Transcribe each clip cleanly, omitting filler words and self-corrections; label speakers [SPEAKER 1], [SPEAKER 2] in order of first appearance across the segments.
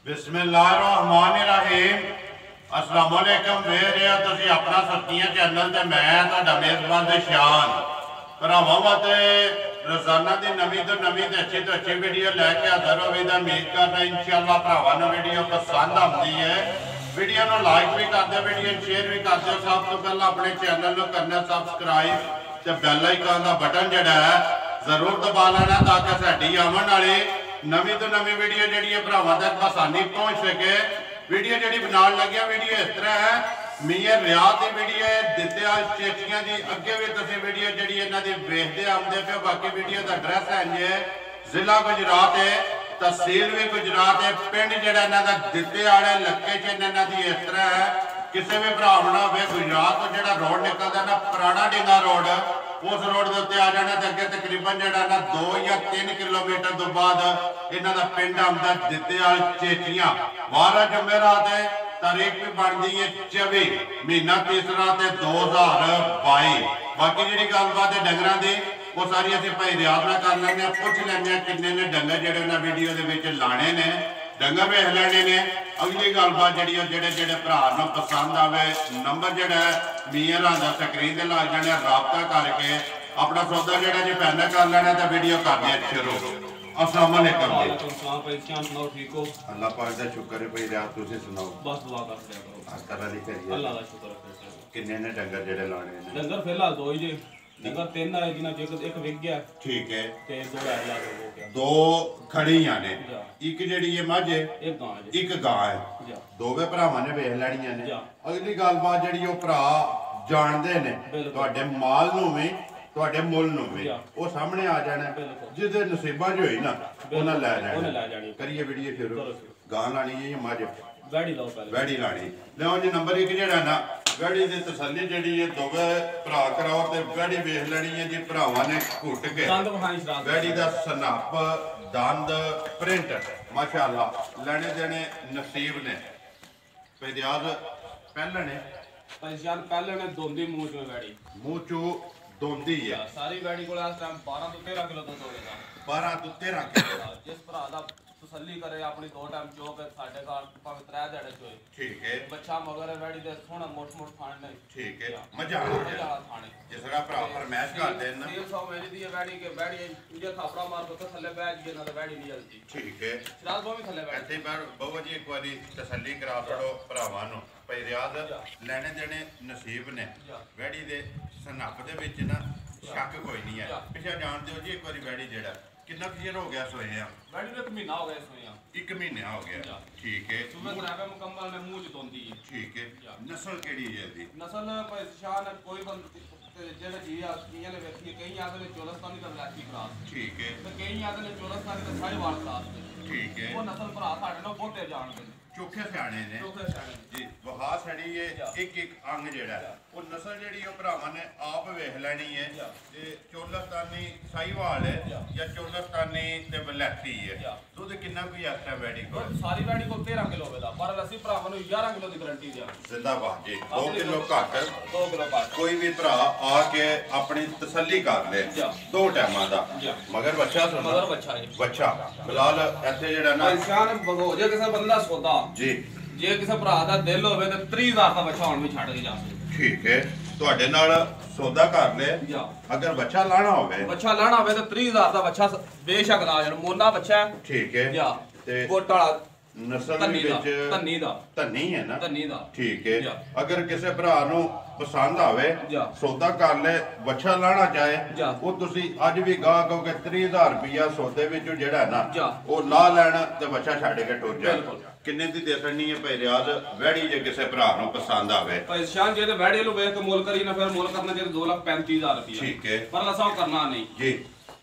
[SPEAKER 1] बिस्मिल्लाहिर्रहमानिर्रहीम। अस्सलाम वालेकुम। वेर तुसी अपना सत्तियां चैनल ते मैं तुहाडा मेज़बान ते शान भरावां वास्ते रोजाना की नवी तो नवी अच्छी वीडियो लैके हाजिर होवे दा उम्मीद करना इंशाअल्लाह भरावां नूं वीडियो पसंद आती है। वीडियो को लाइक भी कर दो, वीडियो शेयर भी कर दो। सब तो पहले अपने चैनल को करना सबसक्राइब ते बैल आइकन का बटन जिहड़ा है जरूर दबा लेना ताकि साडी आवन वाली नवी तो नवी वीडियो जी भरावां तक आसानी पहुँच सके। वीडियो जी बनाने लगे वीडियो इस तरह है, मियां रियाज की वीडियो दित्ते चेचियां की अगे भी तुम वीडियो जी इन्हों की वेखते आते पे। बाकी वीडियो का एड्रैस है जी जिला गुजरात है, तहसील भी गुजरात है, पिंड जोड़ा इन्हों का दित्ते वाले इलाके इन्हों की इस तरह है। किसी भी भरा हो गुजरात तो जो रोड निकलता ना पुराना डिंगा रोड, उस रोड के उत्ते आ जाना तो अगे तकरीबन जो 2 या 3 किलोमीटर तो बाद इन्हों का पिंड आता दित्ते वाल चेचियां। 12 जुमेरात है, तारीख भी बनती है 24 महीना तीसरा 2022। बाकी जी गलबात है डंगर की वो सारी असं भाई रियाज ना कर लेंगे, पूछ लेंगे किन्ने ने डंगर जोड़े वीडियो के लाने ने, डंगर वेख लेने ने। अगली गलबात जी जोड़े भरा पसंद आवे नंबर जोड़ा मियां का स्क्रीन से लग जाने, राबता करके अपना सौदा जोड़ा जी पैनल कर लेना तो वीडियो कर दिया शुरू। अस्सलाम वालेकुम जी। अल्लाह पाक दा शुक्र है भाई रियाज, तुसीं सुनाओ। बस दुआ करिए अल्लाह दा शुक्र है। किन्ने ने डंगर जेड़े लाने ने? डंगर फिलहाल 2 ही जे, डंगर 3 आए जिन्हां च एक विक गया। ठीक है, ते 2 लाग हो गया, 2 खड़ियां ने, एक जेड़ी है मझ एक गां है, दोवे भरावां ने वेख लैणियां ने। अगली गलबात जेड़ी ओ भरा जानदे ने तुहाडे माल नूं भी तुहाडे मुल नूं भी, वो सामने आ जाना, जिहदे नसीबां च होई ना उन्हां लै जानी। करिए वीडियो शुरू। गां लानी है या मझ? वैड़ी लाओ पहले, वैड़ी लानी। लो जी नंबर 1 जेड़ा ना वैड़ी दी तसल्ली जेड़ी है दोवे भरा कराओ ते वैड़ी वेख लैनी है जी भरावां ने घुट के। वैड़ी दा सनप दंद प्रिंट माशाअल्लाह लेने देने नसीब ने। रियाज पहले ने पहले ने दोंदी मुंह चो वैड़ी मुंह चो दोंदी है सारी वैड़ी को इस टाइम 12 तो 13 किलो दूध होगा। 12 तो 13 किलो जिस भरा दा तसल्ली करे अपनी 2 टाइम चोक साडे घाल भावे 3 दिहाड़े चोए। ठीक है, बच्चा मगर वैड़ी दे सोना मोट मोट खाने। ठीक है, मजा खाने जिसरा भरा फरमाइश करदे न 300 मेरी दी वैड़ी के वैड़ी ये थापड़ा मार को थल्ले बैठ गई ना तो वैड़ी नहीं जलती। ठीक है, रात को भी थल्ले बैठ ऐसे बार बाबा जी एक बारी तसल्ली करा छड़ो भरावां नु भाई रियाज लेने देने नसीब ने। वैड़ी दे सनप दे विच ना शक कोई नहीं है। पिछा जानते हो जी एक बारी वैड़ी जेड़ा कितना चिर हो गया सोए हैं? वैड़ी में 1 महीना हो गया सोए हैं। 1 महीना हो गया। ठीक है, सुबह तरावे मुकम्मल ने मुंह च दोंदी है। ठीक है, नस्ल केड़ी है दी? नस्ल भाई शान कोई बंद जेड़ा जी आसकियां ने वेखी कई आदे ने चोलस्तानी दा ब्लैकी क्रॉस। ठीक है, ते कई आदे ने चोलस्तानी दा साहिवाल क्रॉस। ठीक है, वो नस्ल भरा साडे नाल बहुते जानदे ने, चोखे सियाणे ने। चोखे सियाणे जी वहा सड़ी है एक एक अंग जेड़ा वो नस्ल जेड़ी ओ भरावां ने आप वेख लेनी है। ते चोलस्तानी साहिवाल है या चोलस्तानी ते बलैती है। दूध कितना कोई ऐसा वैडी को? सारी वैडी को 13 किलो वेदा, पर असि भरावां नु 11 किलो दी गारंटी दिया। जिंदाबाद जी। 2 किलो घट 2 किलो घट कोई भी भरा आके अपनी तसल्ली कर ले 2 टाइमां दा। मगर बच्चा सुनो, मगर बच्चा है बच्चा फिलहाल ऐसे जेड़ा ना इंसान हो जे किसी बंदा सौदा जी जे किसी भरा दा दिल होवे ते 30,000 दा बच्चा हुण भी छड़ के जा सकदा। ठीक है, ਤੁਹਾਡੇ ਨਾਲ ਸੌਦਾ ਕਰ ਲੈ। अगर बच्चा लाना होवे तो 30,000 ਦਾ ਬੱਚਾ ਬੇਸ਼ੱਕ ਲਾ ਜਾਣ, ਮੋਨਾ ਬੱਚਾ। ਠੀਕ ਹੈ ਜਾਂ ਤੇ ਕੋਟ ਵਾਲਾ ਨਸਲ ਵਿੱਚ ਧੰਨੀ ਹੈ ਨਾ? ਧੰਨੀ ਦਾ। ਠੀਕ ਹੈ, अगर ਕਿਸੇ ਭਰਾ ਨੂੰ ਪਸੰਦ ਆਵੇ ਸੌਦਾ ਕਰ ਲੈ, ਬੱਚਾ ਲਾਣਾ ਚਾਹੇ ਉਹ ਤੁਸੀਂ ਅੱਜ ਵੀ ਗਾਹ ਕਹੋਗੇ 30,000 ਰੁਪਇਆ ਸੌਦੇ ਵਿੱਚੋਂ ਜਿਹੜਾ ਨਾ ਉਹ ਲਾ ਲੈਣ ਤੇ ਬੱਚਾ ਛੱਡ ਕੇ ਟੁਰ ਜਾਏ। ਕਿੰਨੇ ਦੀ ਦੇਣੀ ਹੈ ਭਾਈ ਰਿਆਜ਼ ਵੈੜੀ ਜੇ ਕਿਸੇ ਭਰਾ ਨੂੰ ਪਸੰਦ ਆਵੇ? ਭਾਈ ਸ਼ਾਨ ਜੇ ਤੇ ਵੈੜੀ ਨੂੰ ਵੇਖ ਕੇ ਮੁੱਲ ਕਰੀ ਨਾ ਫਿਰ ਮੁੱਲ ਕਰਨਾ ਜੇ 2,35,000 ਰੁਪਇਆ। ਠੀਕ ਹੈ, ਪਰ ਲਸਾਂ ਕਰਨਾ ਨਹੀਂ ਜੀ।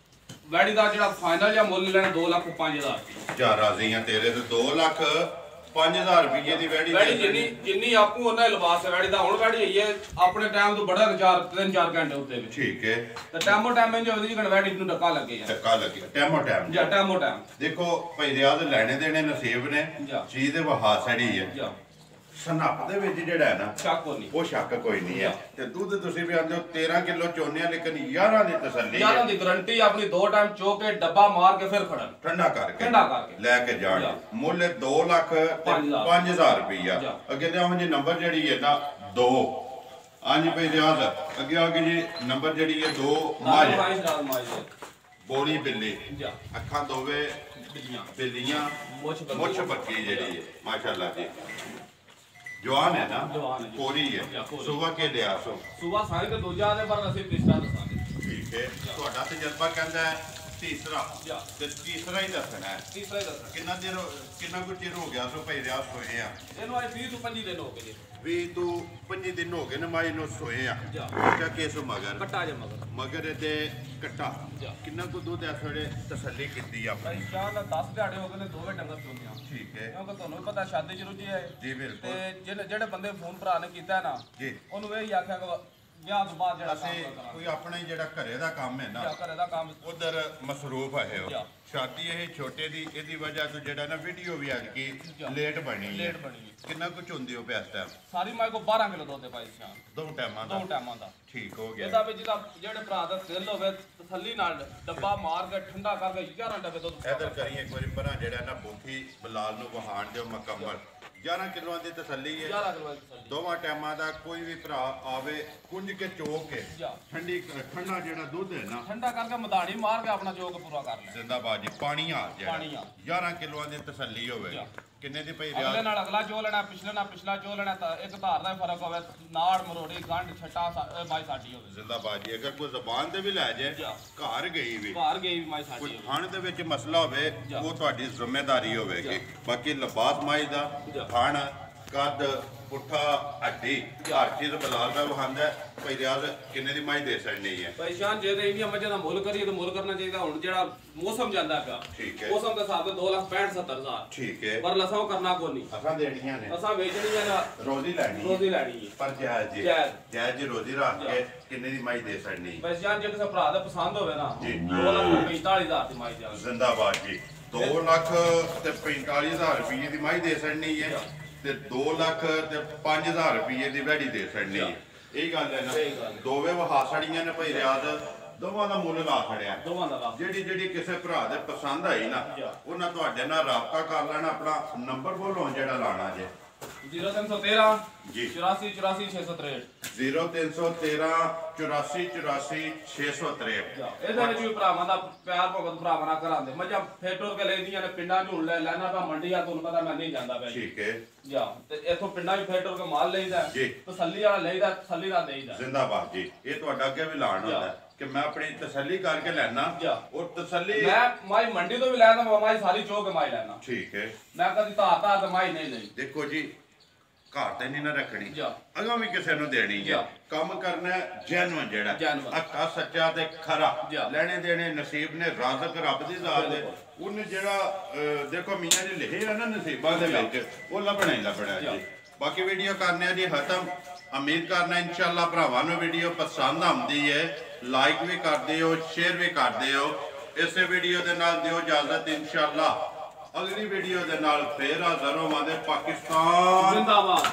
[SPEAKER 1] ਵੈੜੀ ਦਾ ਜਿਹੜਾ ਫਾਈਨਲ ਜਾਂ ਮੁੱਲ ਲੈਣਾ 2,05,000 ਰੁਪਇਆ। ਜਾ ਰਾਜ਼ੀ ਆ ਤੇਰੇ ਤੇ 2,05,000 ਰੁਪਏ ਦੀ ਵੈੜੀ ਜਿੰਨੀ ਆਪੂ ਉਹਨਾਂ ਲਿਬਾਸ ਹੈ ਵੈੜੀ ਦਾ। ਹੁਣ ਵੈੜੀ ਹੈ ਆਪਣੇ ਟਾਈਮ ਤੋਂ ਬੜਾ 3-4 ਘੰਟੇ ਉੱਤੇ ਵਿੱਚ। ਠੀਕ ਹੈ, ਤੇ ਟਾਈਮੋ ਟਾਈਮ ਇੰਜ ਹੋਵੇ ਜੀ ਵੈੜੀ ਨੂੰ ਟੱਕਾ ਲੱਗੇ ਟਾਈਮੋ ਟਾਈਮ ਜਾਂ ਟਾਈਮੋ ਟਾਈਮ। ਦੇਖੋ ਭਾਈ ਰਿਆਜ਼ ਲੈਣੇ ਦੇਣੇ ਨਸੀਬ ਨੇ, ਚੀਜ਼ ਦੇ ਵਹਾ ਸੜੀ ਹੈ। ਸਨੱਪ ਦੇ ਵਿੱਚ ਜਿਹੜਾ ਹੈ ਨਾ
[SPEAKER 2] ਸ਼ੱਕ ਕੋਈ ਨਹੀਂ,
[SPEAKER 1] ਉਹ ਸ਼ੱਕ ਕੋਈ ਨਹੀਂ ਹੈ। ਤੇ ਦੁੱਧ ਤੁਸੀਂ ਵੀ ਆਂਦੇ ਹੋ 13 ਕਿਲੋ ਚੋਨੇ ਆ, ਲੇਕਿਨ 11 ਦੀ ਤਸੱਲੀ
[SPEAKER 2] 11 ਦੀ ਗਾਰੰਟੀ ਆਪਣੀ 2 ਟਾਈਮ ਚੋ ਕੇ ਡੱਬਾ ਮਾਰ ਕੇ ਫਿਰ ਖੜਨ
[SPEAKER 1] ਠੰਡਾ ਕਰਕੇ ਲੈ ਕੇ ਜਾਣ। ਮੁੱਲ 2,05,000 ਰੁਪਈਆ। ਅੱਗੇ ਤੇ ਜੀ ਨੰਬਰ ਜਿਹੜੀ ਹੈ ਨਾ 2 ਹਾਂਜੀ ਭਾਈ ਰਿਆਜ਼ ਅੱਗੇ ਆ ਕੇ ਜੀ ਨੰਬਰ ਜਿਹੜੀ ਹੈ 2 ਮਾਜ ਬੋਲੀ ਬਿੱਲੀ ਅੱਖਾਂ ਦੋਵੇਂ ਬਿੱਲੀਆਂ ਮੁੱਛ ਬੱਕੀ ਜਿਹੜੀ ਹੈ ਮਾਸ਼ਾਅੱਲਾ ਜੀ ਜਵਾਨ ਹੈ ਨਾ ਕੋਰੀ ਹੈ। ਸੁਬਾ ਕੇ ਲਿਆ
[SPEAKER 2] ਸੁਬਾ ਸਾਰੇ ਤੇ ਦੂਜਾ ਦੇ ਪਰ ਅਸੀਂ ਤੀਸਰਾ ਦੱਸਾਂਗੇ।
[SPEAKER 1] ਠੀਕ ਹੈ ਤੁਹਾਡਾ ਤਜਰਬਾ ਕਹਿੰਦਾ ਹੈ ਤੀਸਰਾ ਤੇ ਤੀਸਰਾ ਹੀ ਦੱਸਣਾ ਹੈ।
[SPEAKER 2] ਤੀਸਰਾ ਹੀ ਦੱਸਣਾ
[SPEAKER 1] ਕਿੰਨਾ ਕੁ ਚਿਰ ਹੋ ਗਿਆ ਸੋ ਭਾਈ ਰਿਆਜ਼ ਹੋਏ ਆ
[SPEAKER 2] ਇਹਨੂੰ ਅੱਜ 20 ਤੋਂ 25 ਦਿਨ ਹੋ ਗਏ ਜੀ।
[SPEAKER 1] 20 ਤੋਂ 25 ਦਿਨ ਹੋ ਗਏ ਨੇ ਮਾਈ ਨੂੰ ਸੋਏ ਆ ਕਿਆ ਕੇਸ ਮਗਰ
[SPEAKER 2] ਕੱਟਾ ਜੇ ਮਗਰ
[SPEAKER 1] ਤੇ ਕੱਟਾ ਕਿੰਨਾ ਕੁ ਦੁੱਧ ਐ ਥੋੜੇ ਤਸੱਲੀ ਕੀਤੀ ਆਪਾਂ
[SPEAKER 2] ਸ਼ਾਨ 10 ਦਿਹਾੜੇ ਹੋ ਗਏ ਨੇ ਦੋਵੇਂ ਡੰਗਰ ਚੋਂਦੀਆਂ।
[SPEAKER 1] ਠੀਕ ਹੈ
[SPEAKER 2] ਕਿਉਂਕਿ ਤੁਹਾਨੂੰ ਪਤਾ ਸ਼ਾਦੀ ਚ ਰੁੱਝੇ ਹੈ
[SPEAKER 1] ਜੀ ਬਿਲਕੁਲ।
[SPEAKER 2] ਤੇ ਜਿਹੜੇ ਬੰਦੇ ਫੋਨ ਭਰਾ ਨੇ ਕੀਤਾ ਨਾ
[SPEAKER 1] ਜੀ
[SPEAKER 2] ਉਹਨੂੰ ਇਹ ਹੀ ਆਖਿਆ ਕਿ ਵਿਆਹ ਤੋਂ ਬਾਅਦ ਜਿਹੜਾ
[SPEAKER 1] ਅਸੀਂ ਕੋਈ ਆਪਣਾ ਹੀ ਜਿਹੜਾ ਘਰੇ ਦਾ ਕੰਮ ਹੈ ਨਾ
[SPEAKER 2] ਘਰੇ ਦਾ ਕੰਮ
[SPEAKER 1] ਉਧਰ ਮਸਰੂਫ ਹੈ ਉਹ ਸ਼ਾਦੀ ਇਹ ਛੋਟੇ ਦੀ ਇਹਦੀ ਵਜ੍ਹਾ ਤੋਂ ਜਿਹੜਾ ਨਾ ਵੀਡੀਓ ਵੀ ਅੱਜ ਕੀ ਲੇਟ ਬਣੀ ਹੈ। ਕਿੰਨਾ ਕੁਝ ਹੁੰਦੀ ਹੋ ਪਿਆ ਇਸ ਟਾਈਮ
[SPEAKER 2] ਸਾਰੀ ਮਾਈ ਕੋ 12 ਕਿਲੋ ਦੁੱਧ ਪਾਈ ਸ਼ਾਮ
[SPEAKER 1] 2 ਟਾਈਮਾਂ ਦਾ ਠੀਕ ਹੋ ਗਿਆ।
[SPEAKER 2] ਇਹਦਾ ਵੀ ਜਿਹਦਾ ਜਿਹੜੇ ਭਰਾ ਦਾ ਦਿਲ ਹੋਵੇ ਤਸੱਲੀ ਨਾਲ ਡੱਬਾ ਮਾਰ ਕੇ ਠੰਡਾ ਕਰਕੇ 11 ਡੱਬੇ ਦੁੱਧ
[SPEAKER 1] ਇਧਰ ਕਰੀਏ ਇੱਕ ਵਾਰੀ ਭਰਾ ਜਿਹੜਾ ਨਾ ਬੋਥੀ ਬਲਾਲ ਨੂੰ ਵਹਾਣ ਦਿਓ ਮੁਕੰਮਲ 11 ਕਿਲੋਆਂ ਦੀ ਤਸੱਲੀ ਹੈ।
[SPEAKER 2] 11 ਕਿਲੋ ਦੀ ਤਸੱਲੀ
[SPEAKER 1] ਦੋਵਾਂ ਟਾਈਮਾਂ ਦਾ ਕੋਈ ਵੀ ਭਰਾ ਆਵੇ ਕੁੰਝ ਕੇ ਚੋਕ ਕੇ ਠੰਡਾ ਜਿਹੜਾ ਦੁੱਧ ਹੈ ਨਾ
[SPEAKER 2] ਠੰਡਾ ਕਰਕੇ ਮਧਾਣੀ ਮਾਰ ਕੇ ਆਪਣਾ ਜੋਗ ਪੂਰਾ ਕਰ ਲੈ।
[SPEAKER 1] ਜ਼ਿੰਦਾਬਾਦ ਜੀ ਪਾਣੀ ਆ ਜਿਹੜਾ 11 ਕਿਲੋਆਂ ਦੀ ਤਸੱਲੀ ਹੋਵੇ। ਕਿੰਨੇ ਦੀ ਪਈ
[SPEAKER 2] ਅਗਲੇ ਨਾਲ ਅਗਲਾ ਚੋ ਲੈਣਾ ਪਿਛਲੇ ਨਾਲ ਪਿਛਲਾ ਚੋ ਲੈਣਾ ਤਾਂ ਇੱਕ ਧਾਰ ਦਾ ਫਰਕ ਹੋਵੇ ਨਾੜ ਮਰੋੜੀ ਗੰਢ ਛੱਟਾ ਮਾਈ ਸਾਡੀ ਹੋਵੇ।
[SPEAKER 1] ਜ਼ਿੰਦਾਬਾਦ ਜੀ ਅਗਰ ਕੋਈ ਜ਼ਬਾਨ ਤੇ ਵੀ ਲੈ ਜਾਏ ਘਰ ਗਈ ਵੀ
[SPEAKER 2] ਮਾਈ ਸਾਡੀ
[SPEAKER 1] ਕੋਈ ਖਾਣ ਦੇ ਵਿੱਚ ਮਸਲਾ ਹੋਵੇ ਉਹ ਤੁਹਾਡੀ ਜ਼ਿੰਮੇਵਾਰੀ ਹੋਵੇਗੀ। ਬਾਕੀ ਲਿਬਾਸ ਮਾਈ ਦਾ ਖਾਣ ਕੱਦ ਪੁੱਠਾ ਹੱਡੀ ਹਰ ਚੀਜ਼ ਬਲਾਲ ਦਾ ਵਹਾਂਦਾ ਭਾਈ ਰਿਆਜ਼ ਕਿੰਨੇ ਦੀ ਮਾਈ ਦੇ ਸਕਣੀ ਹੈ।
[SPEAKER 2] ਭਾਈ ਸ਼ਾਨ ਜੇ ਤੇ ਇੰਡੀਆ ਮੱਝਾਂ ਦਾ ਮੁੱਲ ਕਰੀਏ ਤਾਂ ਮੁੱਲ ਕਰਨਾ ਚਾਹੀਦਾ। ਹੁਣ ਜਿਹੜਾ ਮੌਸਮ ਜਾਂਦਾ ਪਿਆ
[SPEAKER 1] ਠੀਕ ਹੈ
[SPEAKER 2] ਮੌਸਮ ਦੇ ਹਿਸਾਬ ਨਾਲ 2,65,70,000
[SPEAKER 1] ਠੀਕ ਹੈ
[SPEAKER 2] ਪਰ ਲਸਾਂ ਕਰਨਾ ਕੋਈ ਨਹੀਂ
[SPEAKER 1] ਅਸਾਂ ਦੇਣੀਆਂ ਨੇ
[SPEAKER 2] ਅਸਾਂ ਵੇਚਣੀਆਂ ਨਾ
[SPEAKER 1] ਰੋਜ਼ੀ ਲੈਣੀ
[SPEAKER 2] ਹੈ
[SPEAKER 1] ਪਰ ਜਾਇਜ਼ ਜੀ ਰੋਜ਼ੀ ਰੱਖ ਕੇ ਕਿੰਨੇ ਦੀ ਮਾਈ ਦੇ ਸਕਣੀ
[SPEAKER 2] ਭਾਈ ਸ਼ਾਨ ਜੇ ਕਿਸੇ ਭਰਾ ਦਾ ਪਸੰਦ ਹੋਵੇ ਨਾ 2,45,000 ਦੀ ਮਾਈ ਦੇ
[SPEAKER 1] ਜ਼ਿੰਦਾਬਾਦ ਜੀ 2,45,000 ਰੁਪਏ ਦੀ ਮਾਈ ਦੇ ਸਕਣੀ ਹੈ ਤੇ 2,05,000 ਰੁਪਏ ਦੀ ਵੈੜੀ ਦੇ ਸਕਣੀ ਹੈ। ਇਹ ਗੱਲ ਹੈ ਨਾ ਦੋਵੇਂ ਵਹਾ ਸੜੀਆਂ ਨੇ ਭਾਈ ਰਿਆਜ਼ ਦੋਵਾਂ ਦਾ ਮੁੱਲ ਲਾ ਖੜਿਆ ਜਿਹੜੀ ਕਿਸੇ ਭਰਾ ਦੇ ਪਸੰਦ ਆਈ ਨਾ ਉਹਨਾਂ ਤੁਹਾਡੇ ਨਾਲ ਰਾਬਤਾ ਕਰ ਲੈਣਾ। ਆਪਣਾ ਨੰਬਰ ਬੋਲੋ ਜਿਹੜਾ ਲਾਣਾ ਜੇ
[SPEAKER 2] 0313
[SPEAKER 1] ਜੀ
[SPEAKER 2] 84 84 663
[SPEAKER 1] 0313 84 84 663
[SPEAKER 2] ਇਹਦੇ ਵਿੱਚ ਵੀ ਭਰਾਵਾਂ ਦਾ ਪਿਆਰ ਭਗਤ ਭਰਾਵਾਂ ਨਾਲ ਕਰਾਂਦੇ ਮੱਝਾਂ ਫੇਟੋਰ ਕੇ ਲੈਂਦੀਆਂ ਨੇ ਪਿੰਡਾਂ ਝੂਲ ਲੈ ਲੈਣਾ ਤਾਂ ਮੰਡੀ ਆ ਤੁਹਾਨੂੰ ਪਤਾ ਮੈਂ ਨਹੀਂ ਜਾਂਦਾ ਪਿਆ
[SPEAKER 1] ਠੀਕ ਹੈ
[SPEAKER 2] ਜਾ ਤੇ ਇਥੋਂ ਪਿੰਡਾਂ ਵਿੱਚ ਫੇਟੋਰ ਕੇ ਮਾਲ ਲਈਦਾ ਤਸੱਲੀ ਵਾਲਾ ਲਈਦਾ ਤਸੱਲੀ ਨਾਲ ਦੇਈਦਾ।
[SPEAKER 1] ਜ਼ਿੰਦਾਬਾਦ ਜੀ ਇਹ ਤੁਹਾਡਾ ਅੱਗੇ ਵੀ ਲਾਣ ਹੁੰਦਾ ਕਿ ਮੈਂ ਆਪਣੀ ਤਸੱਲੀ ਕਰਕੇ ਲੈਣਾ ਔਰ ਤਸੱਲੀ
[SPEAKER 2] ਮੈਂ ਮਾਈ ਮੰਡੀ ਤੋਂ ਵੀ ਲੈਣਾ ਮਾਈ ਸਾਰੀ ਚੋ ਕੇ ਮਾਈ ਲੈਣਾ।
[SPEAKER 1] ਠੀਕ ਹੈ ਮੈਂ
[SPEAKER 2] ਕਦੀ ਧਾਰ ਤੇ ਮਾਈ ਨਹੀਂ ਲਈ।
[SPEAKER 1] ਦੇਖੋ ਜੀ ਘਰ ਤੇ ਨਹੀਂ ਨਾ ਰੱਖਣੀ ਅਗਾਂ ਵੀ ਕਿਸੇ ਨੂੰ ਦੇਣੀ ਹੈ। ਕੰਮ ਕਰਨਾ ਜੈਨੂਨ ਜਿਹੜਾ ਅੱਕਾ ਸੱਚਾ ਤੇ ਖਰਾ ਲੈਣੇ ਦੇਣੇ ਨਸੀਬ ਨੇ ਰਾਜ਼ਕ ਰੱਬ ਦੀ ਜ਼ਾਤ ਦੇ ਉਹਨੇ ਜਿਹੜਾ ਦੇਖੋ ਮੀਆਂ ਜੀ ਲਿਖੇ ਆ ਨਾ ਨਸੀਬਾਂ ਦੇ ਵਿੱਚ ਉਹ ਲੱਭਣਾ ਹੀ ਲੱਭਣਾ ਜੀ। ਬਾਕੀ ਵੀਡੀਓ ਕਰਨੇ ਆ ਜੀ ਖਤਮ। ਉਮੀਦ ਕਰਨਾ ਇਨਸ਼ਾਅੱਲਾ ਭਰਾਵਾਂ ਨੂੰ ਵੀਡੀਓ ਪਸੰਦ ਆਉਂਦੀ ਹੈ। ਲਾਈਕ ਵੀ ਕਰਦੇ ਹੋ ਸ਼ੇਅਰ ਵੀ ਕਰਦੇ ਹੋ। ਇਸੇ ਵੀਡੀਓ ਦੇ ਨਾਲ ਦਿਓ ਇਜਾਜ਼ਤ ਇਨਸ਼ਾਅੱਲਾ ਅਗਲੀ ਵੀਡੀਓ ਦੇ ਨਾਲ ਫੇਰ ਹਾਜ਼ਰ ਹੋਵਾਂਗੇ। ਪਾਕਿਸਤਾਨ
[SPEAKER 2] ਜ਼ਿੰਦਾਬਾਦ।